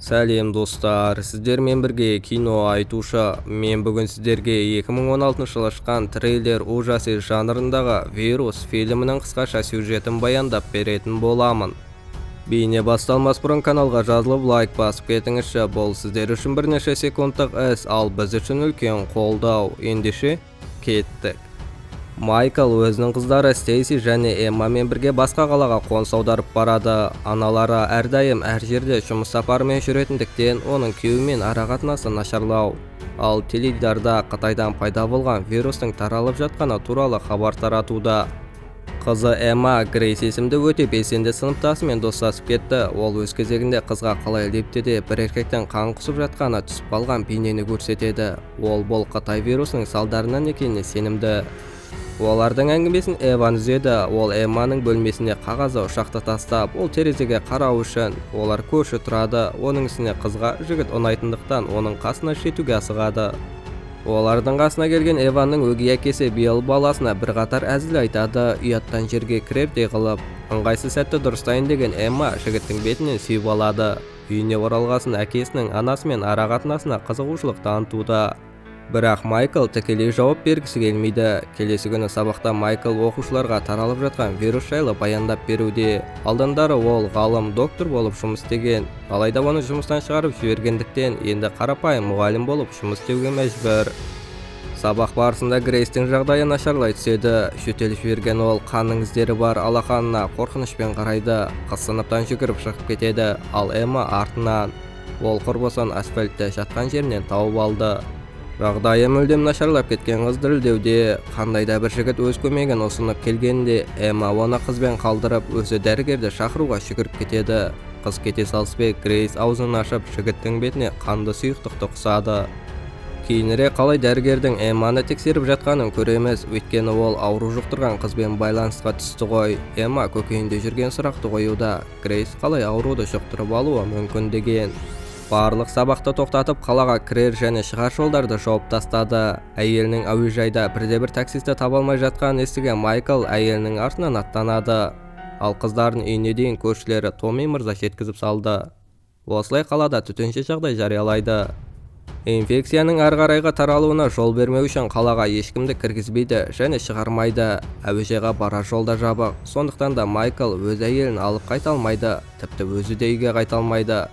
Сәлем достар, сіздермен бірге кино айтушы. Мен бүгін сіздерге 2016 жылы шыққан трейлер ужасы жанрындағы «Вирус» фильмінің қысқаша сюжетін баяндап беретін боламын. Бейне басталмас бұрын каналға жазылып лайк басып кетіңізші, бұл сіздер үшін бірнеше секундтық іс, ал біз үшін үлкен қолдау. Ендеше кеттік. Майкл өзінің қыздары Стейси және Эммамен бірге басқа қалаға қоныс аударып барады. Аналары әрдайым әр жерде жұмыс сапарымен жүретіндіктен оның күйеуімен арақатынасы нашарлау. Ал теледидарда Қытайдан пайда болған вирустың таралып жатқаны туралы хабар таратуда. Қызы Эмма Грейс есімді өте белсенді сыныптасымен достасып кетті. Ол өз кезегінде қызға қалай лептеде бір еркектен қан құсып жатқаны түсіп қалған бейнені көрсетеді. Ол бұл Қытай вирусының салдарынан екеніне сенімді. Олардың әңгімесін Эван үзеді. Ол Эмманың бөлмесіне қағазды ұшақты тастап, ол терезеге қарау үшін. Олар көрші тұрады. Оның үстіне қызға жігіт ұнайтындықтан оның қасына жетуге асығады. Олардың қасына келген Эванның өгей әкесі Билл баласына бірқатар әзіл айтады. Ұяттан жерге кірердей қылып, ыңғайсыз сәтті дұрыстайын деген Эмма жігіттің бетінен сүйіп алады. Үйіне оралғасын әкесінің анасымен арақатынасына қызығушылық танытуда. Бірақ Майкл тікелей жауап бергісі келмейді. Келесі күні сабақта Майкл оқушыларға таралып жатқан вирус жайлы баяндап беруде. Алдындары ол ғалым доктор болып жұмыс істеген, алайда оны жұмыстан шығарып жібергендіктен енді қарапайым мұғалім болып жұмыс істеуге мәжбүр. Сабақ барысында Грейстің жағдайы нашарлай түседі. Жөтеліп жіберген ол қанның іздері бар алақанына қорқынышпен қарайды. Қыз сыныптан жүгіріп шығып кетеді, ал Эмма артынан. Ол құрбысын асфальтта жатқан жерінен тауып алды. Жағдайы мүлдем нашарлап кеткен қыз дірілдеуде. Қандай да бір жігіт өз көмегін ұсынып келгенде, Эмма оны қызбен қалдырып, өзі дәрігерді шақыруға жүгіріп кетеді. Қыз кете салыспай Грейс аузын ашып, жігіттің бетіне қанды сұйықтықты құсады. Кейінірек қалай дәрігердің Эмманы тексеріп жатқанын көреміз, өйткені ол ауру жұқтырған қызбен байланысқа түсті ғой. Эмма көкейінде жүрген сұрақты қоюда, Грейс қалай ауруды жұқтырып алуы мүмкін деген. Барлық сабақты тоқтатып қалаға кірер және шығар жолдарды жауып тастады. Әйелінің әуежайда бірде-бір таксисті таба алмай жатқанын естіген Майкл әйелінің артынан аттанады. Ал қыздардың үйіне дейін көршілері Томми мырза жеткізіп салды. Осылай қалада төтенше жағдай жариялайды. Инфекцияның ары қарайға таралуына жол бермеу үшін қалаға ешкімді кіргізбейді және шығармайды. Әуежайға барар жолда жабық. Сондықтан да Майкл өз әйелін алып қайта алмайды, тіпті өзі де үйге қайта алмайды.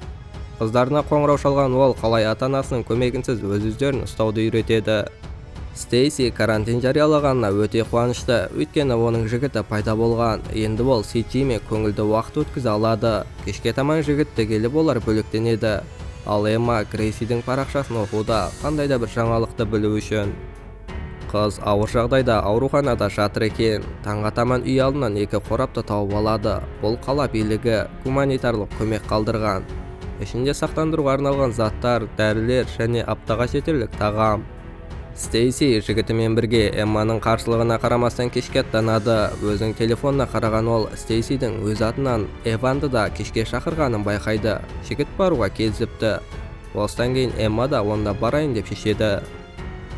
Қыздарына қоңырау шалған ол қалай ата-анасының көмегінсіз өз-өздерін ұстауды үйретеді. Стейси карантин жариялағанына өте қуанышты, өйткені оның жігіті пайда болған. Енді ол Ситимен көңілді уақыт өткізе алады. Кешке таман жігітті келіп олар бөлектенеді. Ал Эмма Грейсидің парақшасын оқуда, қандай да бір жаңалықты білу үшін. Қыз ауыр жағдайда ауруханада жатыр екен. Таңға таман үй алдынан 2 қорапты тауып алады. Бұл қала билігі гуманитарлық көмек қалдырған. Ішінде сақтандыруға арналған заттар, дәрілер және аптаға жетерлік тағам. Стейси жігітімен бірге Эмманың қарсылығына қарамастан кешке аттанады. Өзінің телефонына қараған ол Стейсидің өз атынан Эванды да кешке шақырғанын байқайды. Жігіт баруға келісіпті. Осыдан кейін Эмма да онда барайын деп шешеді.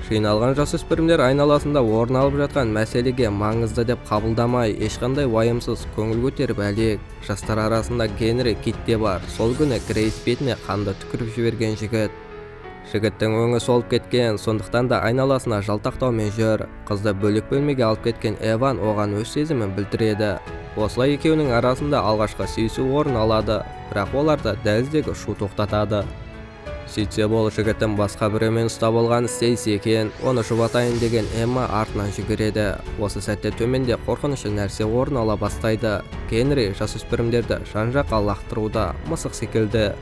Жиналған жасөспірімдер айналасында орын алып жатқан мәселеге маңызды деп қабылдамай, ешқандай уайымсыз көңіл көтеріп әлек. Жастар арасында Генри Кит те бар. Сол күні Грейс бетіне қанды түкіріп жіберген жігіт. Жігіттің өңі солып кеткен, сондықтан да айналасына жалтақтаумен жүр. Қызды бөлек бөлмеге алып кеткен Эван оған өз сезімін білдіреді. Осылай екеуінің арасында алғашқы сүйісу орын алады, бірақ оларды дәліздегі шу тоқтатады. Сөйтсе бол жігіттің басқа біреумен ұстап болған Стейси екен. Оны жұбатайын деген Эмма артынан жүгіреді. Осы сәтте төменде қорқынышты нәрсе орын ала бастайды. Генри жасөспірімдерді жан-жаққа лақтыруда, мысық секілді.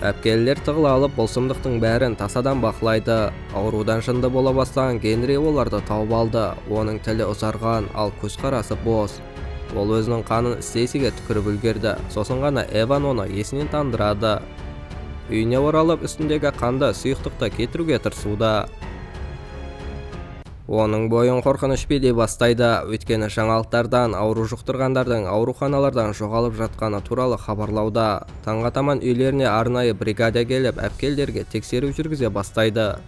Әпкелілер тығыла алып бұл сұмдықтың бәрін тасадан бақылайды. Аурудан жынды бола бастаған Генри оларды тауып алды. Оның тілі ұзарған, ал көзқарасы бос. Ол өзінің қанын Стейсиге түкіріп үлгерді. Сосын ғана Эван оны есінен тандырады. Үйіне оралып үстіндегі қанды сұйықтықты кетіруге тырысуда. Оның бойын қорқыныш билей бастайды, өйткені жаңалықтардан ауру жұқтырғандардың ауруханалардан жоғалып жатқаны туралы хабарлауда. Таңға таман үйлеріне арнайы бригада келіп, әпкелдерге тексеру жүргізе бастайды.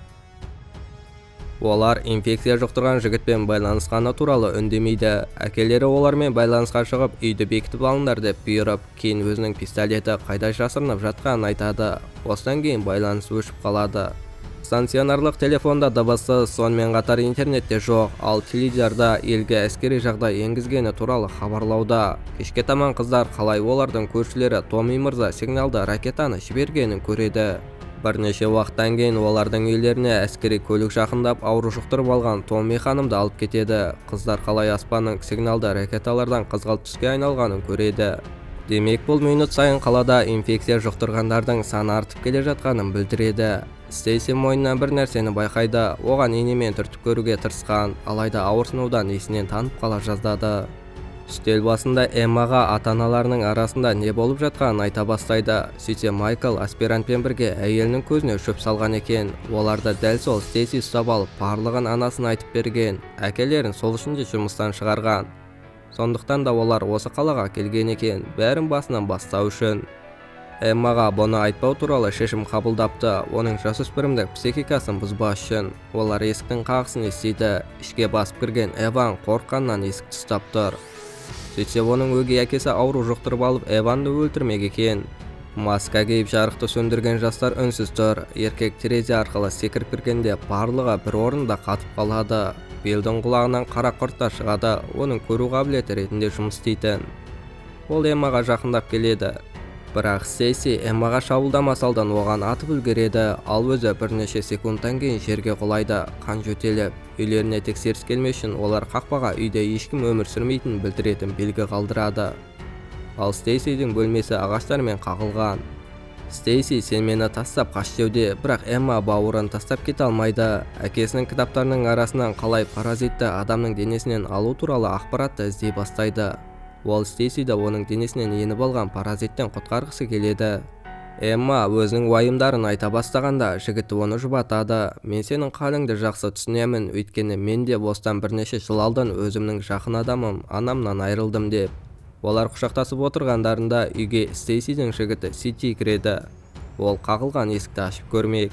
Олар инфекция жұқтырған жігітпен байланысқаны туралы үндемейді. Әкелері олармен байланысқа шығып, үйді бекітіп алыңдар деп бұйырып, кейін өзінің пистолеті қайда жасырынып жатқанын айтады. Осыдан кейін байланыс өшіп қалады. Станционарлық телефонда дыбыссыз, сонымен қатар интернетте жоқ, ал теледидарда елге әскери жағдай енгізгені туралы хабарлауда. Кешке таман қыздар қалай олардың көршілері Томми мырза сигналды ракетаны жібергенін көреді. Бірнеше уақыттан кейін олардың үйлеріне әскери көлік жақындап, ауру жұқтырып алған Томми ханымды алып кетеді. Қыздар қалай аспанның сигналды ракеталардан қызғылт түске айналғанын көреді. Демек, бұл минут сайын қалада инфекция жұқтырғандардың саны артып келе жатқанын білдіреді. Стейси мойнынан бір нәрсені байқайды, оған инемен түртіп көруге тырысқан, алайда ауырсынудан есінен танып қала жаздады. Үстел басында Эммаға ата-аналарының арасында не болып жатқанын айта бастайды. Сөйтсе Майкл аспирантпен бірге әйелінің көзіне шөп салған екен. Оларды дәл сол Стейси ұстап алып, барлығын анасын айтып берген. Әкелерін сол үшін де жұмыстан шығарған. Сондықтан да олар осы қалаға келген екен, бәрін басынан бастау үшін. Эммаға бұны айтпау туралы шешім қабылдапты, оның жасөспірімдік психикасын бұзбас үшін. Олар есіктің қағысын естиді. Ішке басып кірген Эван қорыққаннан есікті ұстап тұр. Сөйтсе оның өгей әкесі ауру жұқтырып алып, Эванды өлтірмек екен. Маска киіп жарықты сөндірген жастар үнсіз тұр. Еркек терезе арқылы секіріп кіргенде барлығы бір орында қатып қалады. Биллдің құлағынан қара құрт та шығады, оның көру қабілеті ретінде жұмыс істейтін. Ол Эммаға жақындап келеді. Бірақ Стейси Эммаға шабуылдамасалдан оған атып үлгереді, ал өзі бірнеше секундтан кейін жерге құлайды, қан жөтеліп. Үйлеріне тексеріс келмес үшін олар қақпаға үйде ешкім өмір сүрмейтінін білдіретін белгі қалдырады. Ал Стейсидің бөлмесі ағаштармен қағылған. Стейси сен мені тастап қаш деуде, бірақ Эмма бауырын тастап кете алмайды. Әкесінің кітаптарының арасынан қалай паразитті адамның денесінен алу туралы ақпаратты іздей бастайды. Ол Стейсиді оның денесінен еніп алған паразиттен құтқарғысы келеді. Эмма өзінің уайымдарын айта бастағанда жігіті оны жұбатады. Мен сенің қалыңды жақсы түсінемін, өйткені мен де бостан бірнеше жыл алдын өзімнің жақын адамым, анамнан айырылдым деп. Олар құшақтасып отырғандарында үйге Стейсидің жігіті Сити кіреді. Ол қағылған есікті ашып көрмек.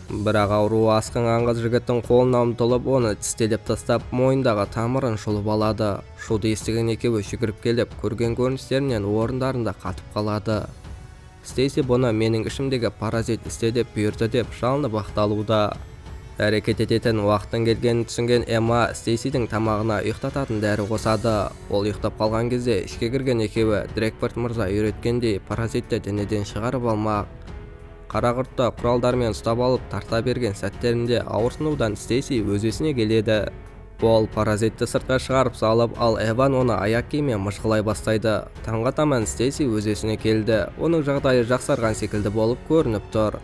Бірақ ауруы асқынған қыз жігіттің қолына ұмтылып, оны тістелеп тастап, мойнындағы тамырын жұлып алады. Шуды естіген екеуі жүгіріп келіп, көрген көріністерінен орындарында қатып қалады. Стейси бұны менің ішімдегі паразит істе деп бұйырды деп жалынып ақталуда. Әрекет ететін уақыттың келгенін түсінген Эмма Стейсидің тамағына ұйықтататын дәрі қосады. Ол ұйықтап қалған кезде ішке кірген екеуі Дрекпорт мырза үйреткендей паразитті денеден шығарып алмақ. Қара құртты құралдармен ұстап алып тарта берген сәттерінде ауырсынудан Стейси өз есіне келеді. Ол паразитті сыртқа шығарып салып, ал Эван оны аяқ киіммен мыжғылай бастайды. Таңға таман Стейси өз есіне келді. Оның жағдайы жақсарған секілді болып көрініп тұр.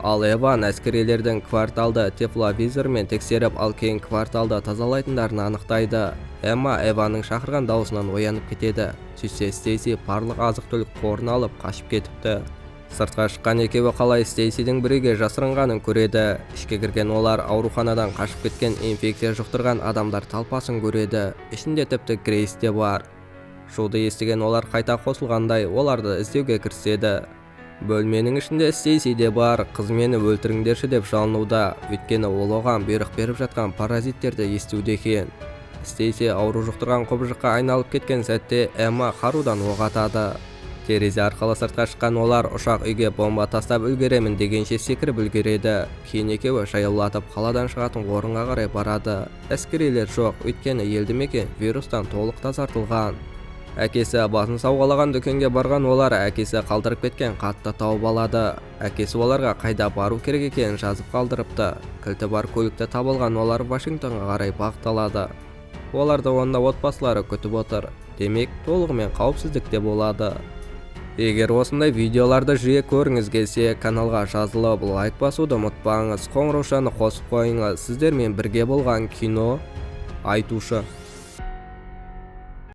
Ал Эван әскерилердің кварталды тепловизормен тексеріп, ал кейін кварталды тазалайтындарын анықтайды. Эмма Эванның шақырған дауысынан оянып кетеді. Сөйтсе Стейси барлық азық-түлік қорын алып қашып кетіпті. Сыртқа шыққан екеуі қалай Стейсидің біреуге жасырынғанын көреді. Ішке кірген олар ауруханадан қашып кеткен инфекция жұқтырған адамдар талпасын көреді. Ішінде тіпті Грейс те бар. Шуды естіген олар қайта қосылғандай оларды іздеуге кіріседі. Бөлменің ішінде Стейси де бар. Қыз мені өлтіріңдерші деп жалынуда, өйткені ол оған бұйрық беріп жатқан паразиттерді естуде екен. Стейси ауру жұқтырған құбыжыққа айналып кеткен сәтте Эмма қарудан оқ атады. Терезе арқылы сыртқа шыққан олар ұшақ үйге бомба тастап үлгеремін дегенше секіріп үлгереді. Кейін екеуі жаяулатып қаладан шығатын орынға қарай барады. Әскерилер жоқ, өйткені елді мекен вирустан толық тазартылған. Әкесі басын сауғалаған дүкенге барған олар әкесі қалдырып кеткен хатты тауып алады. Әкесі оларға қайда бару керек екенін жазып қалдырыпты. Кілті бар көлікті табылған олар Вашингтонға қарай бағыт алады. Оларды онда отбасылары күтіп отыр. Демек, толығымен қауіпсіздікте болады. Егер осындай видеоларды жиі көріңіз келсе, каналға жазылып, лайк басуды ұмытпаңыз, қоңыраушаны қосып қойыңыз. Сіздермен бірге болған кино айтушы.